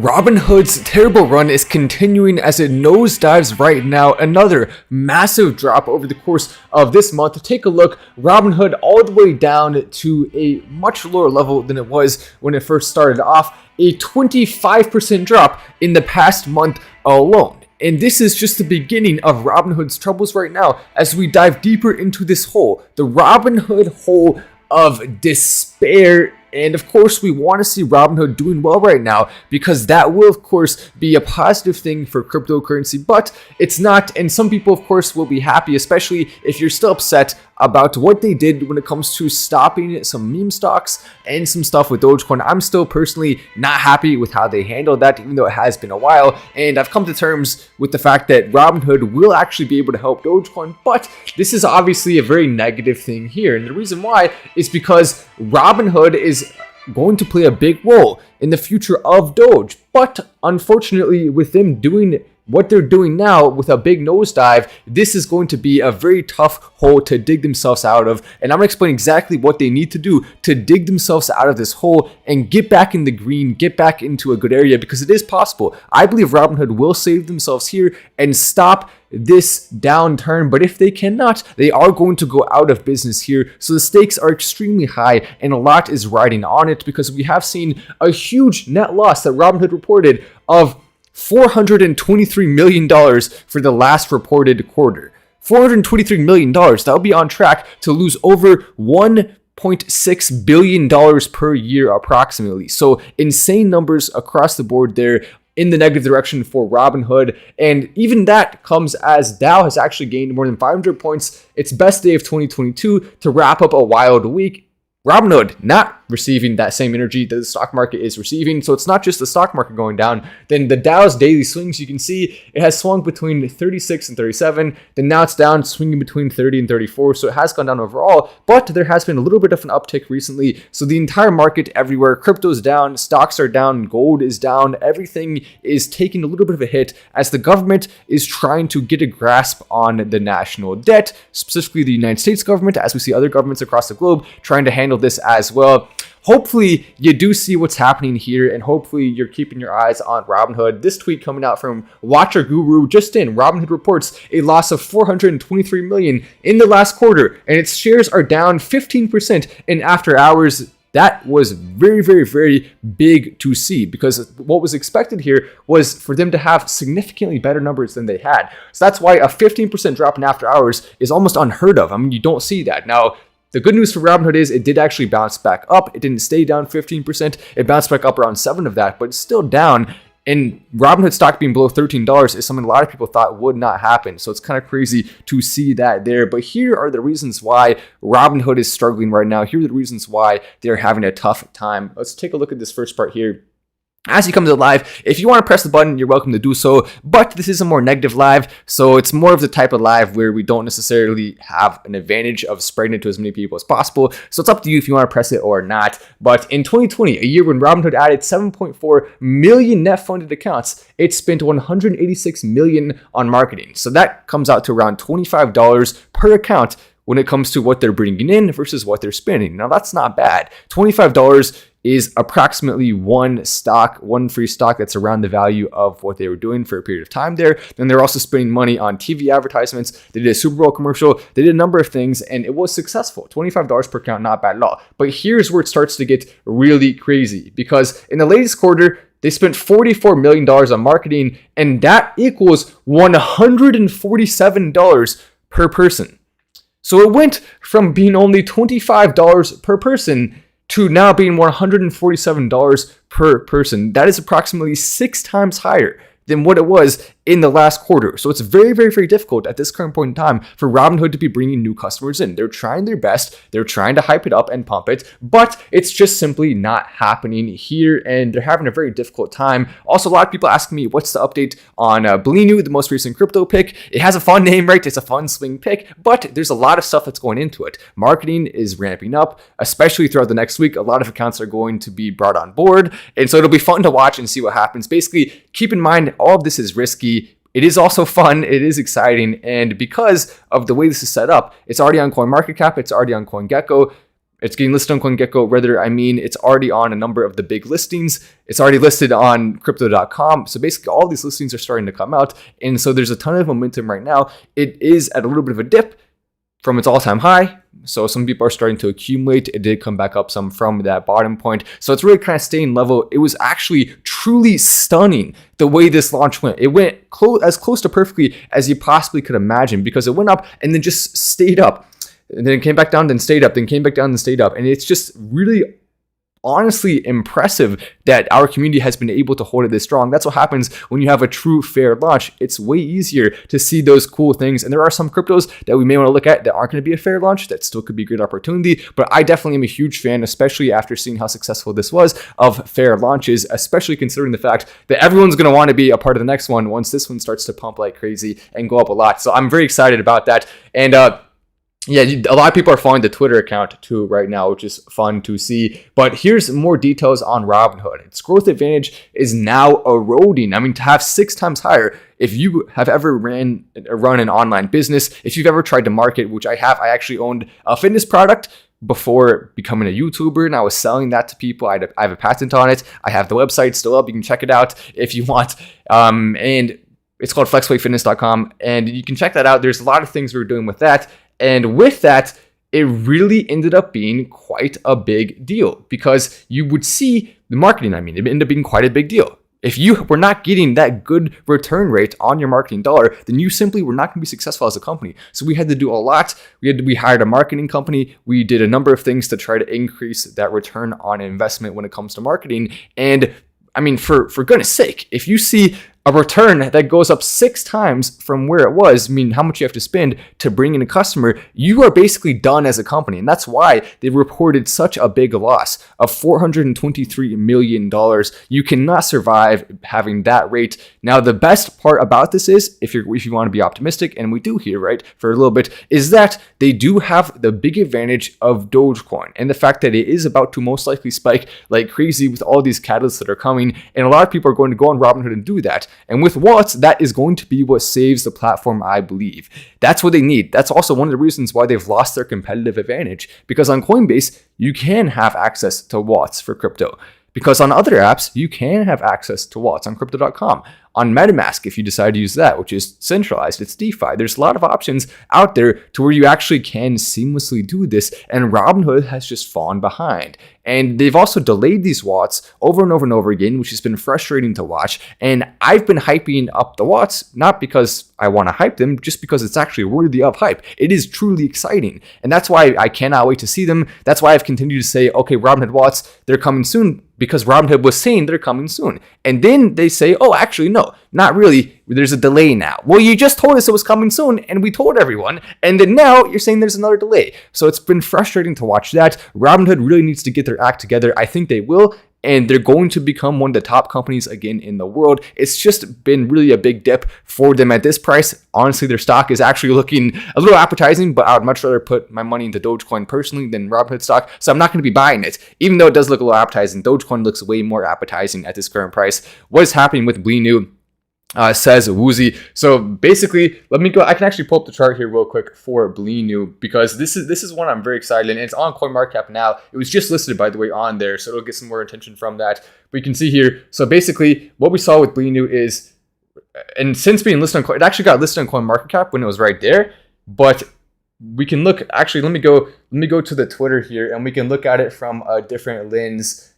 Robinhood's terrible run is continuing as it nosedives right now. Another massive drop over the course of this month. Take a look, Robinhood all the way down to a much lower level than it was when it first started off. A 25% drop in the past month alone. And this is just the beginning of Robinhood's troubles right now as we dive deeper into this hole, the Robinhood hole of despair. And of course, we want to see Robinhood doing well right now because that will, of course, be a positive thing for cryptocurrency, but it's not. And some people, of course, will be happy, especially if you're still upset about what they did when it comes to stopping some meme stocks and some stuff with Dogecoin. I'm still personally not happy with how they handled that, even though it has been a while. And I've come to terms with the fact that Robinhood will actually be able to help Dogecoin, but this is obviously a very negative thing here. And the reason why is because Robinhood is going to play a big role in the future of Doge. But unfortunately, with them doing what they're doing now with a big nosedive, this is going to be a very tough hole to dig themselves out of. And I'm going to explain exactly what they need to do to dig themselves out of this hole and get back in the green, get back into a good area, because it is possible. I believe Robinhood will save themselves here and stop this downturn, but if they cannot, they are going to go out of business here. So the stakes are extremely high and a lot is riding on it, because we have seen a huge net loss that Robinhood reported of $423 million for the last reported quarter. $423 million. That'll be on track to lose over $1.6 billion per year approximately. So insane numbers across the board there in the negative direction for Robinhood. And even that comes as Dow has actually gained more than 500 points, its best day of 2022, to wrap up a wild week. Robinhood not receiving that same energy that the stock market is receiving. So it's not just the stock market going down. Then the Dow's daily swings, you can see it has swung between 36 and 37. Then now it's down, swinging between 30 and 34. So it has gone down overall, but there has been a little bit of an uptick recently. So the entire market everywhere, crypto's down, stocks are down, gold is down. Everything is taking a little bit of a hit as the government is trying to get a grasp on the national debt, specifically the United States government, as we see other governments across the globe trying to handle this as well. Hopefully you do see what's happening here, and hopefully you're keeping your eyes on Robinhood. This tweet coming out from Watcher Guru just in: Robinhood reports a loss of $423 million in the last quarter, and its shares are down 15% in after hours. That was very, very, very big to see, because what was expected here was for them to have significantly better numbers than they had. So that's why a 15% drop in after hours is almost unheard of. I mean, you don't see that. Now, the good news for Robinhood is it did actually bounce back up. It didn't stay down 15%. It bounced back up around 7 of that, but it's still down. And Robinhood stock being below $13 is something a lot of people thought would not happen. So it's kind of crazy to see that there. But here are the reasons why Robinhood is struggling right now. Here are the reasons why they're having a tough time. Let's take a look at this first part here. As you come to the live, if you want to press the button, you're welcome to do so, but this is a more negative live, so it's more of the type of live where we don't necessarily have an advantage of spreading it to as many people as possible, so it's up to you if you want to press it or not. But in 2020, a year when Robinhood added 7.4 million net funded accounts, it spent $186 million on marketing, so that comes out to around $25 per account when it comes to what they're bringing in versus what they're spending. Now that's not bad. $25 is approximately one free stock that's around the value of what they were doing for a period of time there. Then they're also spending money on TV advertisements. They did a Super Bowl commercial. They did a number of things, and it was successful. $25 per account, not bad at all. But here's where it starts to get really crazy, because in the latest quarter, they spent $44 million on marketing, and that equals $147 per person. So it went from being only $25 per person to now being $147 per person. That is approximately 6 times higher than what it was in the last quarter. So it's very, very, very difficult at this current point in time for Robinhood to be bringing new customers in. They're trying their best. They're trying to hype it up and pump it, but it's just simply not happening here, and they're having a very difficult time. Also, a lot of people asking me, what's the update on ROBINHOOD, the most recent crypto pick? It has a fun name, right? It's a fun swing pick, but there's a lot of stuff that's going into it. Marketing is ramping up, especially throughout the next week. A lot of accounts are going to be brought on board, and so it'll be fun to watch and see what happens. Basically, keep in mind, all of this is risky. It is also fun, it is exciting, and because of the way this is set up, it's already on CoinMarketCap, it's already on CoinGecko. it's getting listed on CoinGecko. Rather, I mean, it's already on a number of the big listings. It's already listed on crypto.com. So basically all these listings are starting to come out. And so there's a ton of momentum right now. It is at a little bit of a dip from its all-time high. So some people are starting to accumulate. It did come back up some from that bottom point. So it's really kind of staying level. It was actually truly stunning the way this launch went. It went as close to perfectly as you possibly could imagine, because it went up and then just stayed up. And then it came back down, then stayed up, then came back down, then stayed up. And it's just really honestly impressive that our community has been able to hold it this strong. That's what happens when you have a true fair launch. It's way easier to see those cool things. And there are some cryptos that we may want to look at that aren't going to be a fair launch. That still could be a good opportunity. But I definitely am a huge fan, especially after seeing how successful this was, of fair launches, especially considering the fact that everyone's going to want to be a part of the next one once this one starts to pump like crazy and go up a lot. So I'm very excited about that. And yeah, a lot of people are following the Twitter account too right now, which is fun to see. But here's more details on Robinhood. Its growth advantage is now eroding. I mean, to have 6 times higher, if you have ever run an online business, if you've ever tried to market, which I have, I actually owned a fitness product before becoming a YouTuber, and I was selling that to people. I have a patent on it. I have the website still up. You can check it out if you want. And it's called flexweightfitness.com, and you can check that out. There's a lot of things we're doing with that. And with that, it really ended up being quite a big deal, because you would see the marketing. I mean, it ended up being quite a big deal. If you were not getting that good return rate on your marketing dollar, then you simply were not going to be successful as a company. So we had to do a lot. We hired a marketing company. We did a number of things to try to increase that return on investment when it comes to marketing. And I mean, for goodness sake, if you see a return that goes up 6 times from where it was, I mean, how much you have to spend to bring in a customer, you are basically done as a company. And that's why they reported such a big loss of $423 million. You cannot survive having that rate. Now, the best part about this is, if you want to be optimistic, and we do here, right, for a little bit, is that they do have the big advantage of Dogecoin and the fact that it is about to most likely spike like crazy with all these catalysts that are coming. And a lot of people are going to go on Robinhood and do that. And with wallets, that is going to be what saves the platform, I believe. That's what they need. That's also one of the reasons why they've lost their competitive advantage. Because on Coinbase, you can have access to wallets for crypto. Because on other apps, you can have access to wallets on crypto.com. On MetaMask, if you decide to use that, which is centralized, it's DeFi. There's a lot of options out there to where you actually can seamlessly do this, and Robinhood has just fallen behind. And they've also delayed these wallets over and over and over again, which has been frustrating to watch. And I've been hyping up the wallets, not because I want to hype them, just because it's actually worthy of hype. It is truly exciting. And that's why I cannot wait to see them. That's why I've continued to say, okay, Robinhood wallets, they're coming soon, because Robinhood was saying they're coming soon. And then they say, oh, actually, no, not really. There's a delay now. Well, you just told us it was coming soon, and we told everyone. And then now you're saying there's another delay. So it's been frustrating to watch that. Robinhood really needs to get their act together. I think they will. And they're going to become one of the top companies again in the world. It's just been really a big dip for them at this price. Honestly, their stock is actually looking a little appetizing, but I would much rather put my money into Dogecoin personally than Robinhood stock. So I'm not going to be buying it. Even though it does look a little appetizing, Dogecoin looks way more appetizing at this current price. What is happening with Bleenu? Says Woozy. So basically, let me go. I can actually pull up the chart here real quick for Bleenu, because this is one I'm very excited in. It's on CoinMarketCap now. It was just listed, by the way, on there, so it'll get some more attention from that. But you can see here. So basically, what we saw with Bleenu is, and since being listed on it actually got listed on CoinMarketCap when it was right there. But we can look. Actually, let me go to the Twitter here, and we can look at it from a different lens.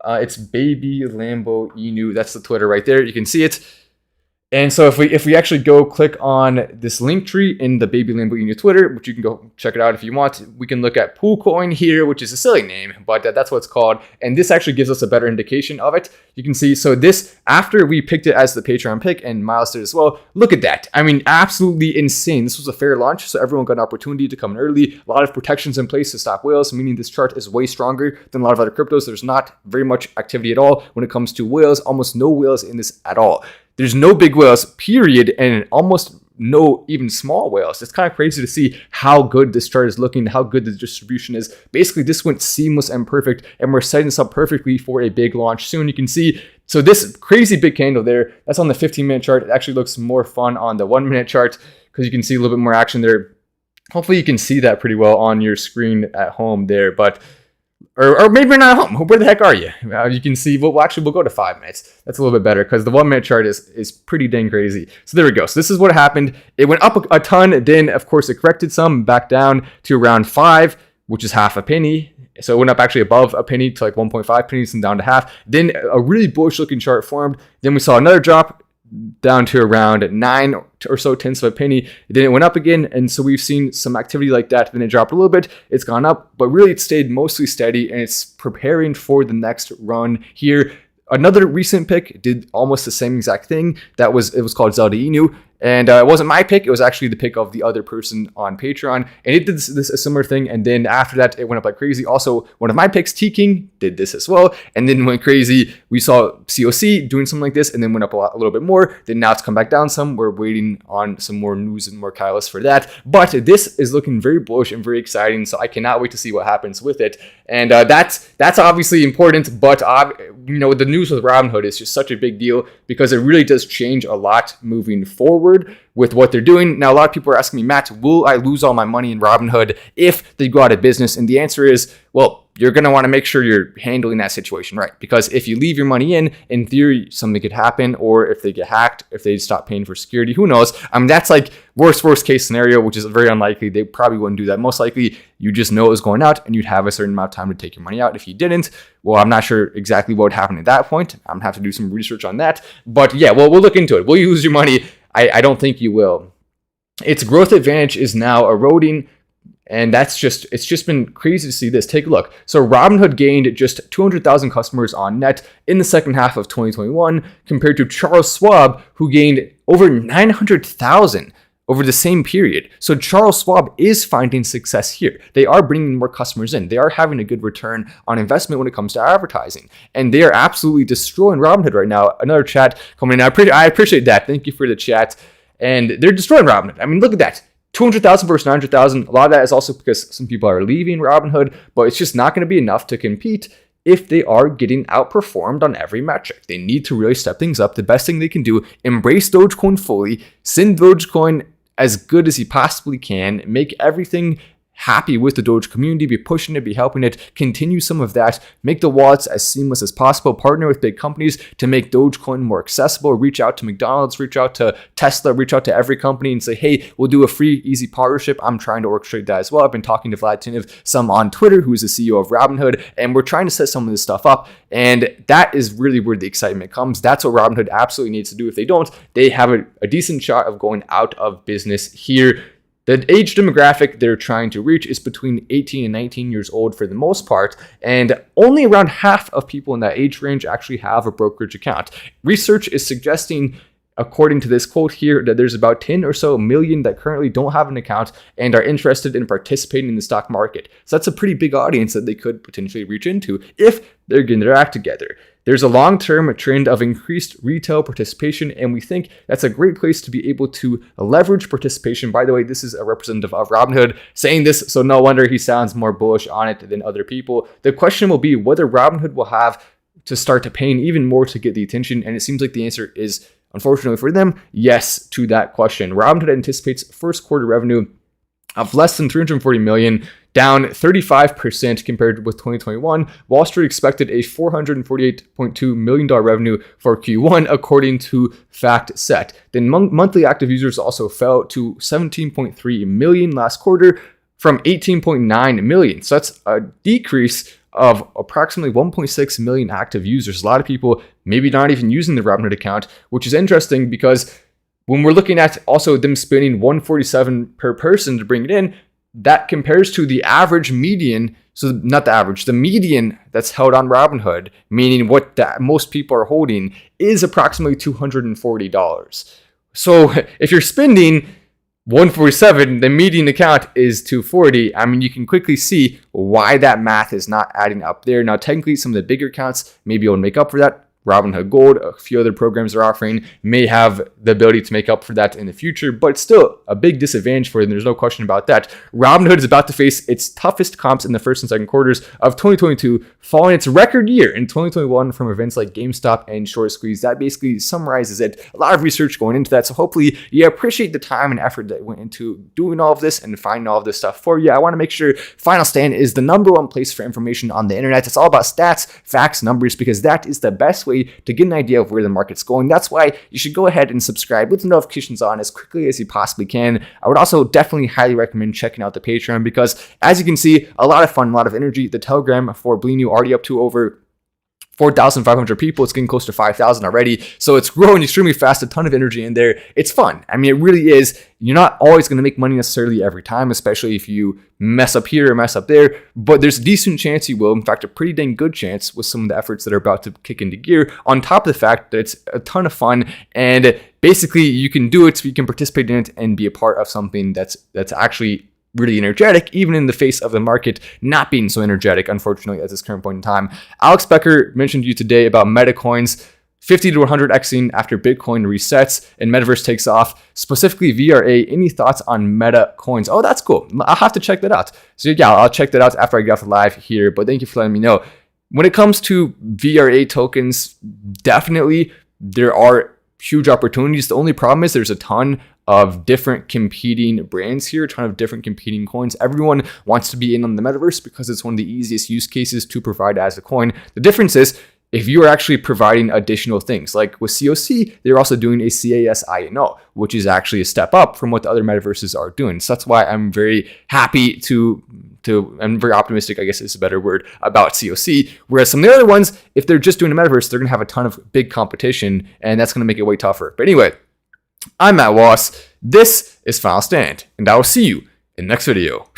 It's Baby Lambo Inu. That's the Twitter right there. You can see it. And so if we actually go click on this link tree in the Baby Lamborghini Twitter, which you can go check it out if you want, we can look at Poolcoin here, which is a silly name, but that's what it's called. And this actually gives us a better indication of it. You can see, so this, after we picked it as the Patreon pick, and Miles did as well, look at that. I mean, absolutely insane. This was a fair launch, so everyone got an opportunity to come in early. A lot of protections in place to stop whales, meaning this chart is way stronger than a lot of other cryptos. There's not very much activity at all when it comes to whales, almost no whales in this at all. There's no big whales, period, and almost no even small whales. It's kind of crazy to see how good this chart is looking, how good the distribution is. Basically, this went seamless and perfect, and we're setting this up perfectly for a big launch soon. You can see, so this crazy big candle there, that's on the 15-minute chart. It actually looks more fun on the 1-minute chart, because you can see a little bit more action there. Hopefully you can see that pretty well on your screen at home there, but or maybe you're not at home. Where the heck are you? You can see, we'll go to 5 minutes. That's a little bit better because the 1 minute chart is pretty dang crazy. So there we go. So this is what happened. It went up a ton. Then, of course, it corrected some back down to around 5, which is half a penny. So it went up actually above a penny to like 1.5 pennies and down to half. Then a really bullish looking chart formed. Then we saw another drop down to around 9 or so tenths of a penny. Then it went up again, and so we've seen some activity like that. Then it dropped a little bit, it's gone up, but really it stayed mostly steady, and it's preparing for the next run here. Another recent pick did almost the same exact thing. It was called Zelda Inu, and it wasn't my pick. It was actually the pick of the other person on Patreon, and it did this a similar thing. And then after that, it went up like crazy. Also, one of my picks, Tking, did this as well, and then went crazy. We saw COC doing something like this, and then went up a little bit more. Then now it's come back down some. We're waiting on some more news and more catalysts for that. But this is looking very bullish and very exciting, so I cannot wait to see what happens with it. And that's obviously important, but the news with Robinhood is just such a big deal because it really does change a lot moving forward with what they're doing. Now, a lot of people are asking me, Matt, will I lose all my money in Robinhood if they go out of business? And the answer is, well, you're going to want to make sure you're handling that situation right. Because if you leave your money in theory, something could happen, or if they get hacked, if they stop paying for security, who knows? I mean, that's like worst case scenario, which is very unlikely. They probably wouldn't do that. Most likely, you just know it was going out and you'd have a certain amount of time to take your money out. If you didn't, well, I'm not sure exactly what would happen at that point. I'm going to have to do some research on that. But yeah, well, we'll look into it. Will you lose your money? I don't think you will. Its growth advantage is now eroding. And it's just been crazy to see this. Take a look. So Robinhood gained just 200,000 customers on net in the second half of 2021 compared to Charles Schwab, who gained over 900,000 over the same period. So Charles Schwab is finding success here. They are bringing more customers in. They are having a good return on investment when it comes to advertising. And they are absolutely destroying Robinhood right now. Another chat coming in. I appreciate that. Thank you for the chat. And they're destroying Robinhood. I mean, look at that. 200,000 versus 900,000. A lot of that is also because some people are leaving Robinhood, but it's just not going to be enough to compete if they are getting outperformed on every metric. They need to really step things up. The best thing they can do, embrace Dogecoin fully, send Dogecoin as good as he possibly can, make everything happy with the Doge community, be pushing it, be helping it, continue some of that, make the wallets as seamless as possible, partner with big companies to make Dogecoin more accessible, reach out to McDonald's, reach out to Tesla, reach out to every company and say, hey, we'll do a free, easy partnership. I'm trying to orchestrate that as well. I've been talking to Vlad Tinin, some on Twitter, who's the CEO of Robinhood, and we're trying to set some of this stuff up. And that is really where the excitement comes. That's what Robinhood absolutely needs to do. If they don't, they have a decent shot of going out of business here. The age demographic they're trying to reach is between 18 and 19 years old for the most part, and only around half of people in that age range actually have a brokerage account. Research is suggesting, according to this quote here, that there's about 10 or so million that currently don't have an account and are interested in participating in the stock market. So that's a pretty big audience that they could potentially reach into if they're getting their act together. There's a long-term trend of increased retail participation, and we think that's a great place to be able to leverage participation. By the way, this is a representative of Robinhood saying this, so no wonder he sounds more bullish on it than other people. The question will be whether Robinhood will have to start to paying even more to get the attention, and it seems like the answer is, unfortunately for them, yes to that question. Robinhood anticipates first quarter revenue of less than 340 million, down 35% compared with 2021. Wall Street expected a $448.2 million revenue for Q1, according to FactSet. Then monthly active users also fell to 17.3 million last quarter from 18.9 million. So that's a decrease of approximately 1.6 million active users. A lot of people maybe not even using the Robinhood account, which is interesting because when we're looking at also them spending $147 per person to bring it in, that compares to the average median, so not the average, the median that's held on Robinhood, meaning what most people are holding, is approximately $240. So if you're spending $147, the median account is $240. I mean, you can quickly see why that math is not adding up there. Now, technically, some of the bigger accounts maybe will make up for that. Robinhood Gold, a few other programs are offering, may have the ability to make up for that in the future, but it's still a big disadvantage for them. There's no question about that. Robinhood is about to face its toughest comps in the first and second quarters of 2022, following its record year in 2021 from events like GameStop and short squeeze. That basically summarizes it. A lot of research going into that, so hopefully you appreciate the time and effort that went into doing all of this and finding all of this stuff for you. I want to make sure Final Stand is the #1 place for information on the internet. It's all about stats, facts, numbers, because that is the best way to get an idea of where the market's going. That's why you should go ahead and subscribe with the notifications on as quickly as you possibly can. I would also definitely highly recommend checking out the Patreon because, as you can see, a lot of fun, a lot of energy. The Telegram for Bleeding You already up to over 4,500 people. It's getting close to 5,000 already. So it's growing extremely fast, a ton of energy in there. It's fun. I mean, it really is. You're not always going to make money necessarily every time, especially if you mess up here or mess up there, but there's a decent chance you will. In fact, a pretty dang good chance with some of the efforts that are about to kick into gear, on top of the fact that it's a ton of fun and basically you can do it so you can participate in it and be a part of something that's actually really energetic, even in the face of the market not being so energetic, unfortunately, at this current point in time. Alex Becker mentioned to you today about meta coins, 50 to 100xing after Bitcoin resets and Metaverse takes off, specifically VRA. Any thoughts on meta coins? Oh, that's cool. I'll have to check that out. So yeah, I'll check that out after I get off the live here, but thank you for letting me know. When it comes to VRA tokens, definitely there are huge opportunities. The only problem is there's a ton of different competing brands here, a ton of different competing coins. Everyone wants to be in on the metaverse because it's one of the easiest use cases to provide as a coin. The difference is if you are actually providing additional things, like with COC, they're also doing a CAS-INO, which is actually a step up from what the other metaverses are doing. So that's why I'm very happy I'm very optimistic, I guess is a better word, about COC. Whereas some of the other ones, if they're just doing a metaverse, they're going to have a ton of big competition, and that's going to make it way tougher. But anyway, I'm Matt Wallace. This is Final Stand, and I will see you in the next video.